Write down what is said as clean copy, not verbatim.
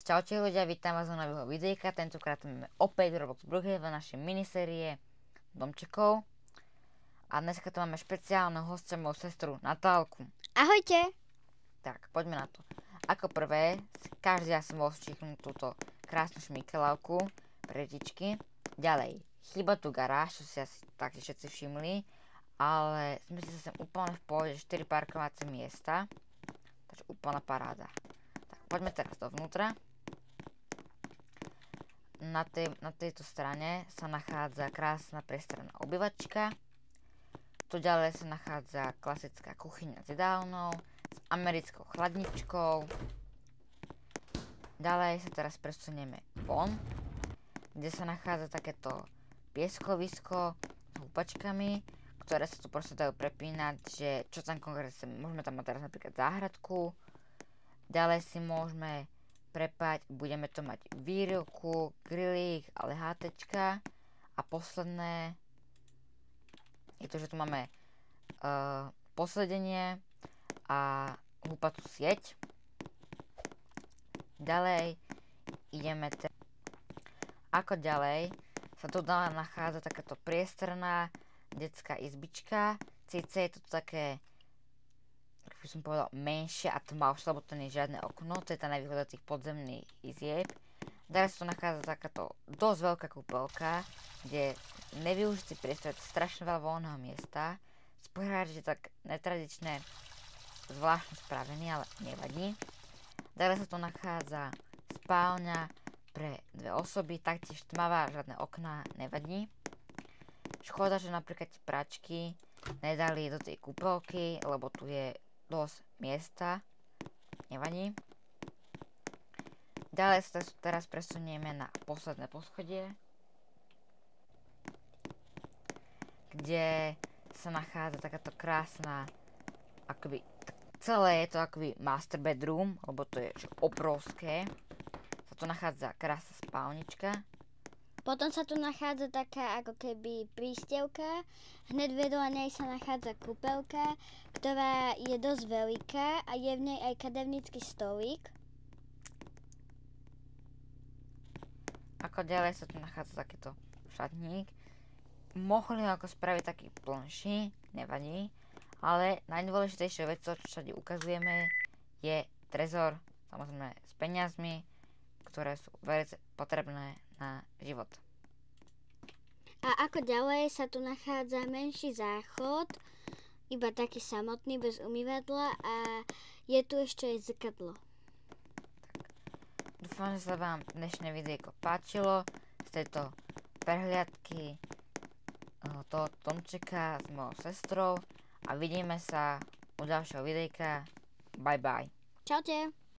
Čaute ľudia, vítam vás do nového videjka. Tentokrát máme opäť Roblox Brookhaven v našej minisérie domčekov. A dneska tu máme špeciálneho hostia, moju sestru Natálku. Ahojte! Tak, poďme na to. Ako prvé, každý ja som mohol včíknuť túto krásnu šmíkelavku pre detičky. Ďalej, chýba tu garáž, čo si asi taktiež všetci všimli. Ale sme si sem úplne v pohode 4 parkovacie miesta. Takže úplná paráda. Tak, poďme teraz dovnútra. Na tejto strane sa nachádza krásna priestranná obývačka. Tu ďalej sa nachádza klasická kuchyňa s jedálnou, s americkou chladničkou. Ďalej sa teraz presunieme von, kde sa nachádza takéto pieskovisko s húpačkami, ktoré sa tu proste dajú prepínať, že čo tam konkrétne, môžeme tam mať teraz napríklad záhradku. Ďalej si môžeme prepať, budeme to mať výrivku, grilík, ale HTčka. A posledné je to, že tu máme posledenie a húpacú sieť. Ďalej ideme ako ďalej sa tu nachádza takáto priestranná detská izbička. Síce je to také, ako by som povedal, menšie a tmavšie, lebo to nie je žiadne okno, to je tá nevýhoda tých podzemných izieb. Ďalej sa tu nachádza takáto dosť veľká kúpeľka, kde nevyužitý priestor, je strašne veľa voľného miesta. Z pohľadu, že tak netradičné, zvláštne spravený, ale nevadí. Ďalej sa tu nachádza spálňa pre 2 osoby, taktiež tmavá, žiadne okná, nevadí. Škoda, že napríklad tie pračky nedali do tej kúpeľky, lebo tu je dosť miesta, nevadí. Ďalej sa teraz presunieme na posledné poschodie, kde sa nachádza takáto krásna, akoby, celé je to akoby master bedroom, lebo to je obrovské. Sa tu nachádza krásna spálnička. Potom sa tu nachádza taká ako keby prístevka. Hned vedľa nej sa nachádza kúpeľka, ktorá je dosť veľká a je v nej aj kadevnícky stolík. Ako ďalej sa tu nachádza takýto šatník. Mohli ako spraviť taký plnší, nevadí. Ale najdôležitejšia vec, čo všade ukazujeme, je trezor, samozrejme s peniazmi, ktoré sú veľmi potrebné na život. A ako ďalej sa tu nachádza menší záchod, iba taký samotný, bez umývadla, a je tu ešte aj zrkadlo. Dúfam, že sa vám dnešné videjko páčilo z tejto prehliadky toho domčeka s mojou sestrou a vidíme sa u ďalšieho videjka. Bye bye. Čaute!